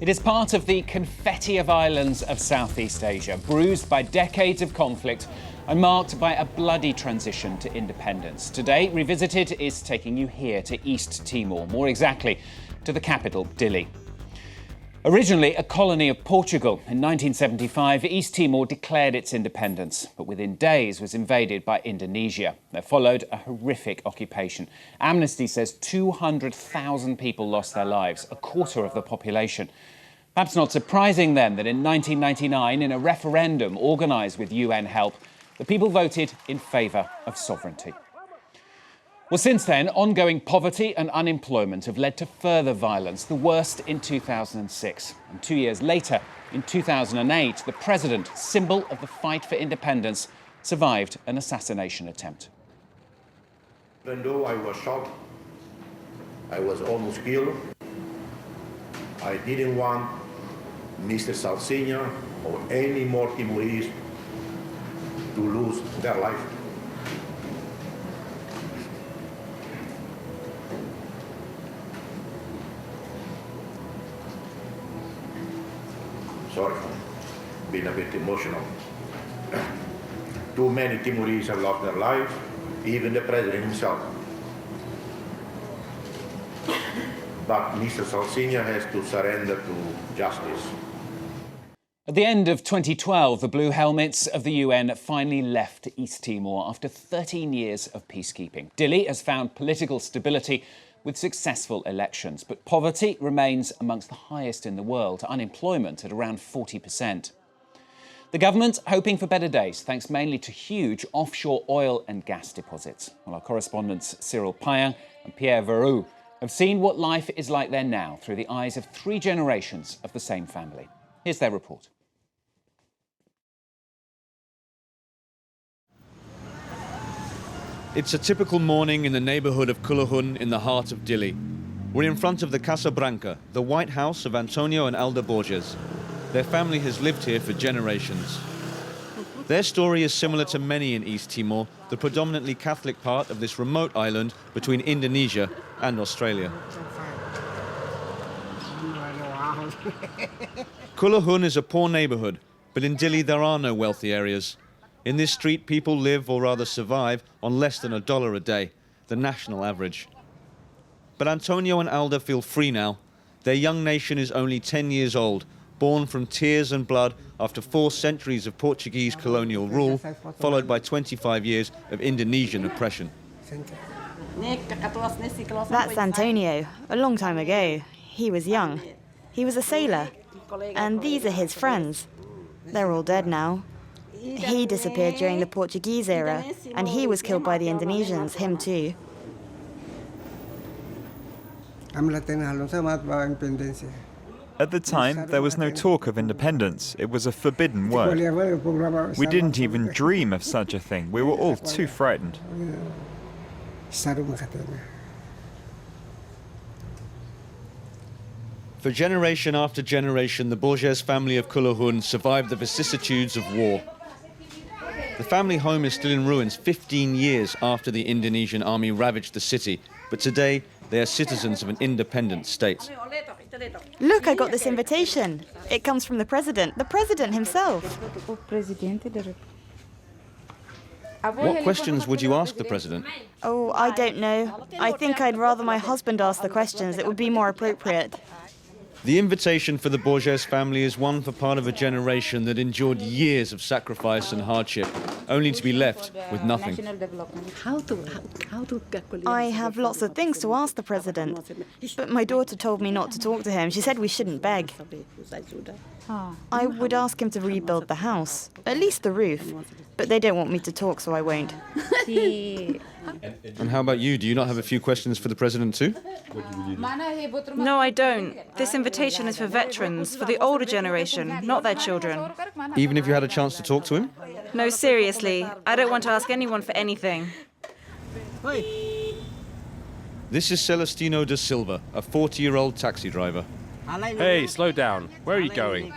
It is part of the confetti of islands of Southeast Asia, bruised by decades of conflict and marked by a bloody transition to independence. Today, Revisited is taking you here to East Timor, more exactly to the capital, Dili. Originally a colony of Portugal, in 1975, East Timor declared its independence, but within days was invaded by Indonesia. There followed a horrific occupation. Amnesty says 200,000 people lost their lives, a quarter of the population. Perhaps not surprising then that in 1999, in a referendum organised with UN help, the people voted in favour of sovereignty. Well, since then, ongoing poverty and unemployment have led to further violence, the worst in 2006. And 2 years later, in 2008, the president, symbol of the fight for independence, survived an assassination attempt. Even though I was shot, I was almost killed, I didn't want Mr. Salsinha or any more Timorese to lose their life. Sorry, been a bit emotional. Too many Timorese have lost their lives, even the president himself. But Mr. Salsinha has to surrender to justice. At the end of 2012, the Blue Helmets of the UN finally left East Timor after 13 years of peacekeeping. Dili has found political stability with successful elections, but poverty remains amongst the highest in the world, unemployment at around 40%. The government hoping for better days, thanks mainly to huge offshore oil and gas deposits. Well, our correspondents Cyril Payen and Pierre Veroux have seen what life is like there now through the eyes of 3 generations of the same family. Here's their report. It's a typical morning in the neighbourhood of Kulahun in the heart of Dili. We're in front of the Casa Branca, the White House of Antonio and Alda Borges. Their family has lived here for generations. Their story is similar to many in East Timor, the predominantly Catholic part of this remote island between Indonesia and Australia. Kulahun is a poor neighbourhood, but in Dili there are no wealthy areas. In this street, people live, or rather survive, on less than $1 a day, the national average. But Antonio and Alda feel free now. Their young nation is only 10 years old, born from tears and blood after 4 centuries of Portuguese colonial rule, followed by 25 years of Indonesian oppression. That's Antonio, a long time ago. He was young. He was a sailor. And these are his friends. They're all dead now. He disappeared during the Portuguese era, and he was killed by the Indonesians, him too. At the time, there was no talk of independence. It was a forbidden word. We didn't even dream of such a thing. We were all too frightened. For generation after generation, the Borges family of Kulahun survived the vicissitudes of war. The family home is still in ruins 15 years after the Indonesian army ravaged the city, but today they are citizens of an independent state. Look, I got this invitation. It comes from the president himself. What questions would you ask the president? Oh, I don't know. I think I'd rather my husband ask the questions. It would be more appropriate. The invitation for the Borges family is one for part of a generation that endured years of sacrifice and hardship, only to be left with nothing. I have lots of things to ask the president, but my daughter told me not to talk to him. She said we shouldn't beg. I would ask him to rebuild the house, at least the roof, but they don't want me to talk, so I won't. And how about you? Do you not have a few questions for the president too? No, I don't. This invitation is for veterans, for the older generation, not their children. Even if you had a chance to talk to him? No, seriously. I don't want to ask anyone for anything. This is Celestino da Silva, a 40-year-old taxi driver. Hey, slow down. Where are you going?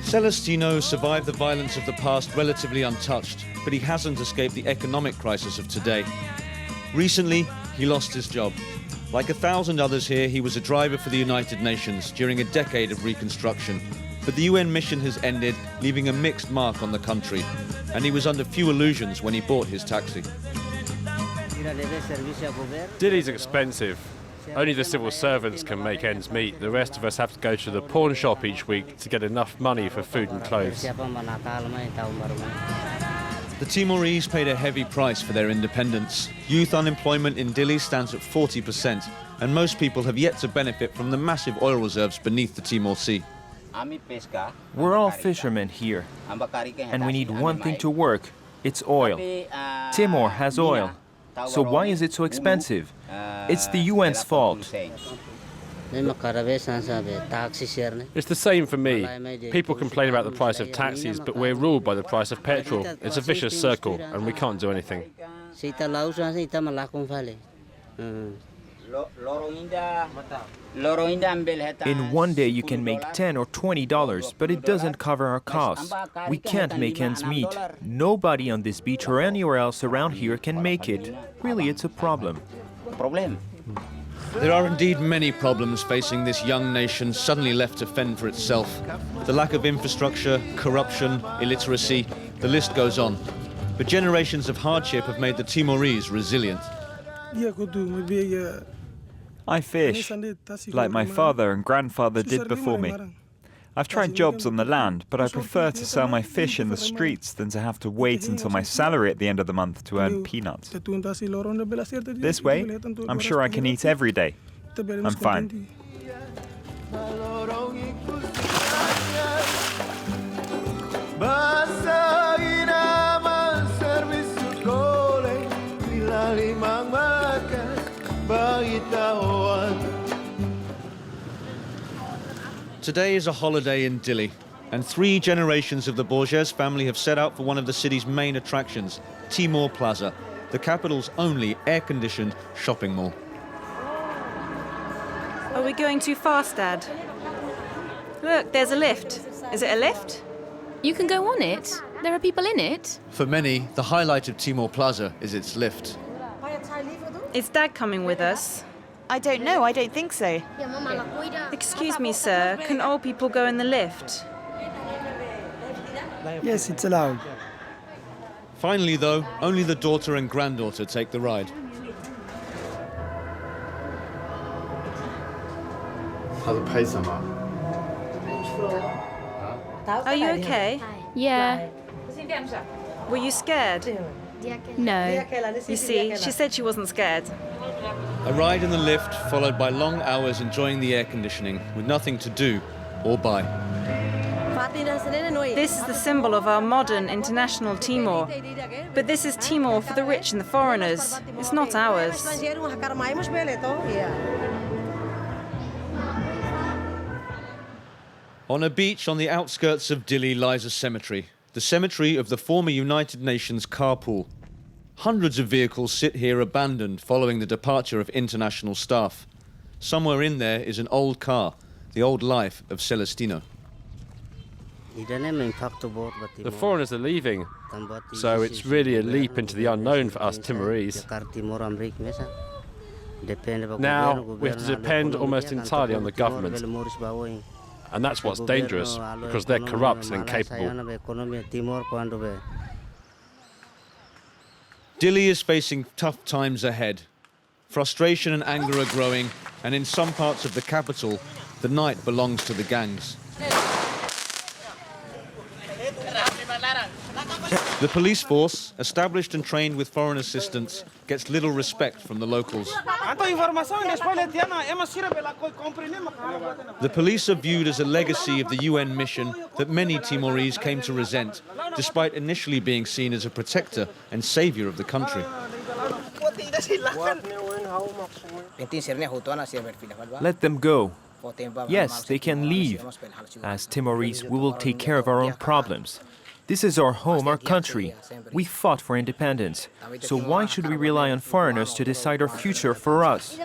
Celestino survived the violence of the past relatively untouched, but he hasn't escaped the economic crisis of today. Recently, he lost his job. Like 1,000 others here, he was a driver for the United Nations during a decade of reconstruction. But the UN mission has ended, leaving a mixed mark on the country. And he was under few illusions when he bought his taxi. Dili's expensive. Only the civil servants can make ends meet. The rest of us have to go to the pawn shop each week to get enough money for food and clothes. The Timorese paid a heavy price for their independence. Youth unemployment in Dili stands at 40%, and most people have yet to benefit from the massive oil reserves beneath the Timor Sea. We're all fishermen here, and we need one thing to work. It's oil. Timor has oil. So why is it so expensive? It's the UN's fault. It's the same for me. People complain about the price of taxis, but we're ruled by the price of petrol. It's a vicious circle, and we can't do anything. In one day you can make $10 or $20, but it doesn't cover our costs. We can't make ends meet. Nobody on this beach or anywhere else around here can make it. Really, it's a problem. There are indeed many problems facing this young nation suddenly left to fend for itself. The lack of infrastructure, corruption, illiteracy, the list goes on. But generations of hardship have made the Timorese resilient. I fish, like my father and grandfather did before me. I've tried jobs on the land, but I prefer to sell my fish in the streets than to have to wait until my salary at the end of the month to earn peanuts. This way, I'm sure I can eat every day. I'm fine. Today is a holiday in Dili, and 3 generations of the Borges family have set out for one of the city's main attractions, Timor Plaza, the capital's only air-conditioned shopping mall. Are we going too fast, Dad? Look, there's a lift. Is it a lift? You can go on it. There are people in it. For many, the highlight of Timor Plaza is its lift. Is Dad coming with us? I don't know, I don't think so. Excuse me, sir, can old people go in the lift? Yes, it's allowed. Finally, though, only the daughter and granddaughter take the ride. Are you okay? Yeah. Were you scared? No. You see, she said she wasn't scared. A ride in the lift, followed by long hours enjoying the air conditioning, with nothing to do or buy. This is the symbol of our modern international Timor. But this is Timor for the rich and the foreigners. It's not ours. On a beach on the outskirts of Dili lies a cemetery, the cemetery of the former United Nations carpool. Hundreds of vehicles sit here abandoned following the departure of international staff. Somewhere in there is an old car, the old life of Celestino. The foreigners are leaving, so it's really a leap into the unknown for us Timorese. Now, we have to depend almost entirely on the government. And that's what's dangerous, because they're corrupt and incapable. Dili is facing tough times ahead. Frustration and anger are growing, and in some parts of the capital, the night belongs to the gangs. The police force, established and trained with foreign assistance, gets little respect from the locals. The police are viewed as a legacy of the UN mission that many Timorese came to resent, despite initially being seen as a protector and savior of the country. Let them go. Yes, they can leave. As Timorese, we will take care of our own problems. This is our home, our country. We fought for independence. So why should we rely on foreigners to decide our future for us?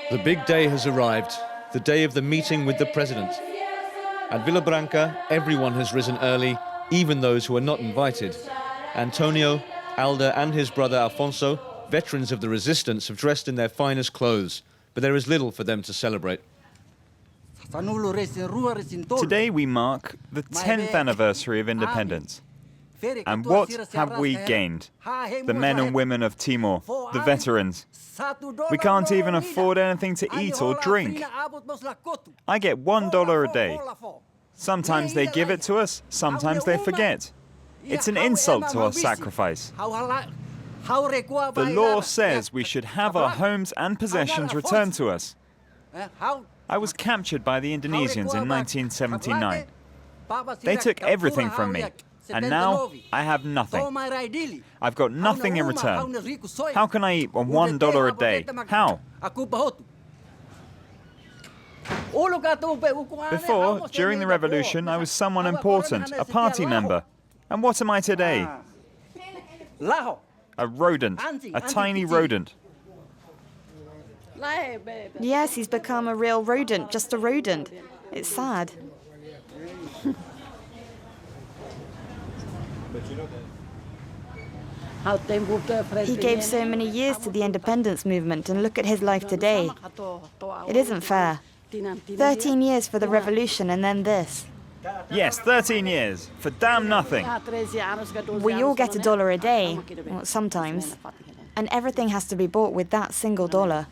The big day has arrived, the day of the meeting with the president. At Villa Branca, everyone has risen early, even those who are not invited. Antonio, Alda and his brother Alfonso, veterans of the resistance, have dressed in their finest clothes, but there is little for them to celebrate. Today we mark the 10th anniversary of independence. And what have we gained? The men and women of Timor, the veterans. We can't even afford anything to eat or drink. I get $1 a day. Sometimes they give it to us, sometimes they forget. It's an insult to our sacrifice. The law says we should have our homes and possessions returned to us. I was captured by the Indonesians in 1979. They took everything from me, and now I have nothing. I've got nothing in return. How can I eat on $1 a day? How? Before, during the revolution, I was someone important, a party member. And what am I today? A rodent, a tiny rodent. Yes, he's become a real rodent, just a rodent. It's sad. He gave so many years to the independence movement, and look at his life today. It isn't fair. 13 years for the revolution and then this. Yes, 13 years, for damn nothing. We all get $1 a day, well, sometimes, and everything has to be bought with that single dollar.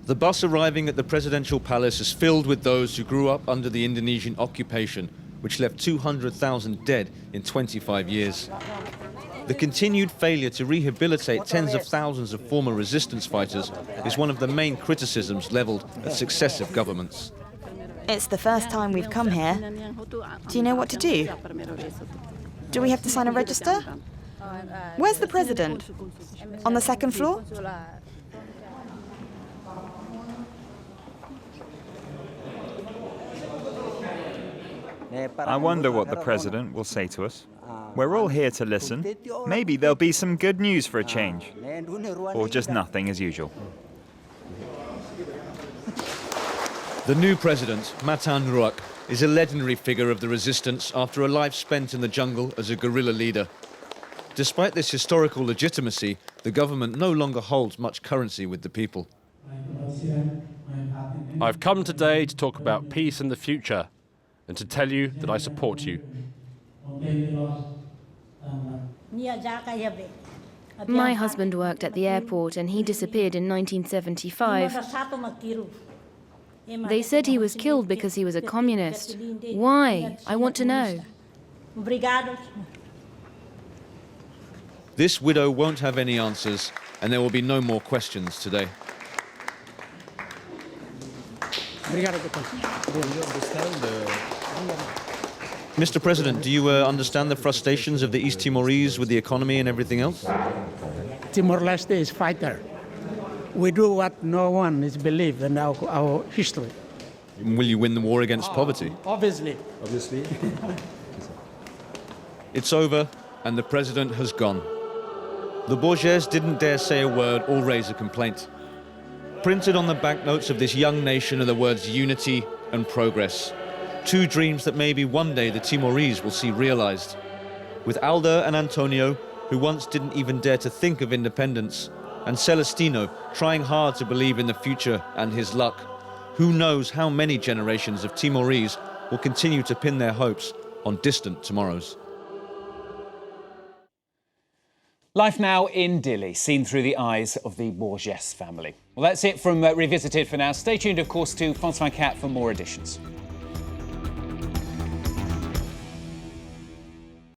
The bus arriving at the presidential palace is filled with those who grew up under the Indonesian occupation, which left 200,000 dead in 25 years. The continued failure to rehabilitate tens of thousands of former resistance fighters is one of the main criticisms leveled at successive governments. It's the first time we've come here. Do you know what to do? Do we have to sign a register? Where's the president? On the second floor? I wonder what the president will say to us. We're all here to listen. Maybe there'll be some good news for a change. Or just nothing as usual. The new president, Matan Ruak, is a legendary figure of the resistance after a life spent in the jungle as a guerrilla leader. Despite this historical legitimacy, the government no longer holds much currency with the people. I've come today to talk about peace and the future, and to tell you that I support you. My husband worked at the airport and he disappeared in 1975. They said he was killed because he was a communist. Why? I want to know. This widow won't have any answers, and there will be no more questions today. Mr. President, do you understand the frustrations of the East Timorese with the economy and everything else? Timor-Leste is fighter. We do what no one is believed in our history. Will you win the war against poverty? Obviously. It's over, and the president has gone. The Borges didn't dare say a word or raise a complaint. Printed on the banknotes of this young nation are the words unity and progress. Two dreams that maybe one day the Timorese will see realized. With Alda and Antonio, who once didn't even dare to think of independence, and Celestino trying hard to believe in the future and his luck, who knows how many generations of Timorese will continue to pin their hopes on distant tomorrows. Life now in Dili, seen through the eyes of the Borges family. Well, that's it from Revisited for now. Stay tuned, of course, to France 24 for more editions.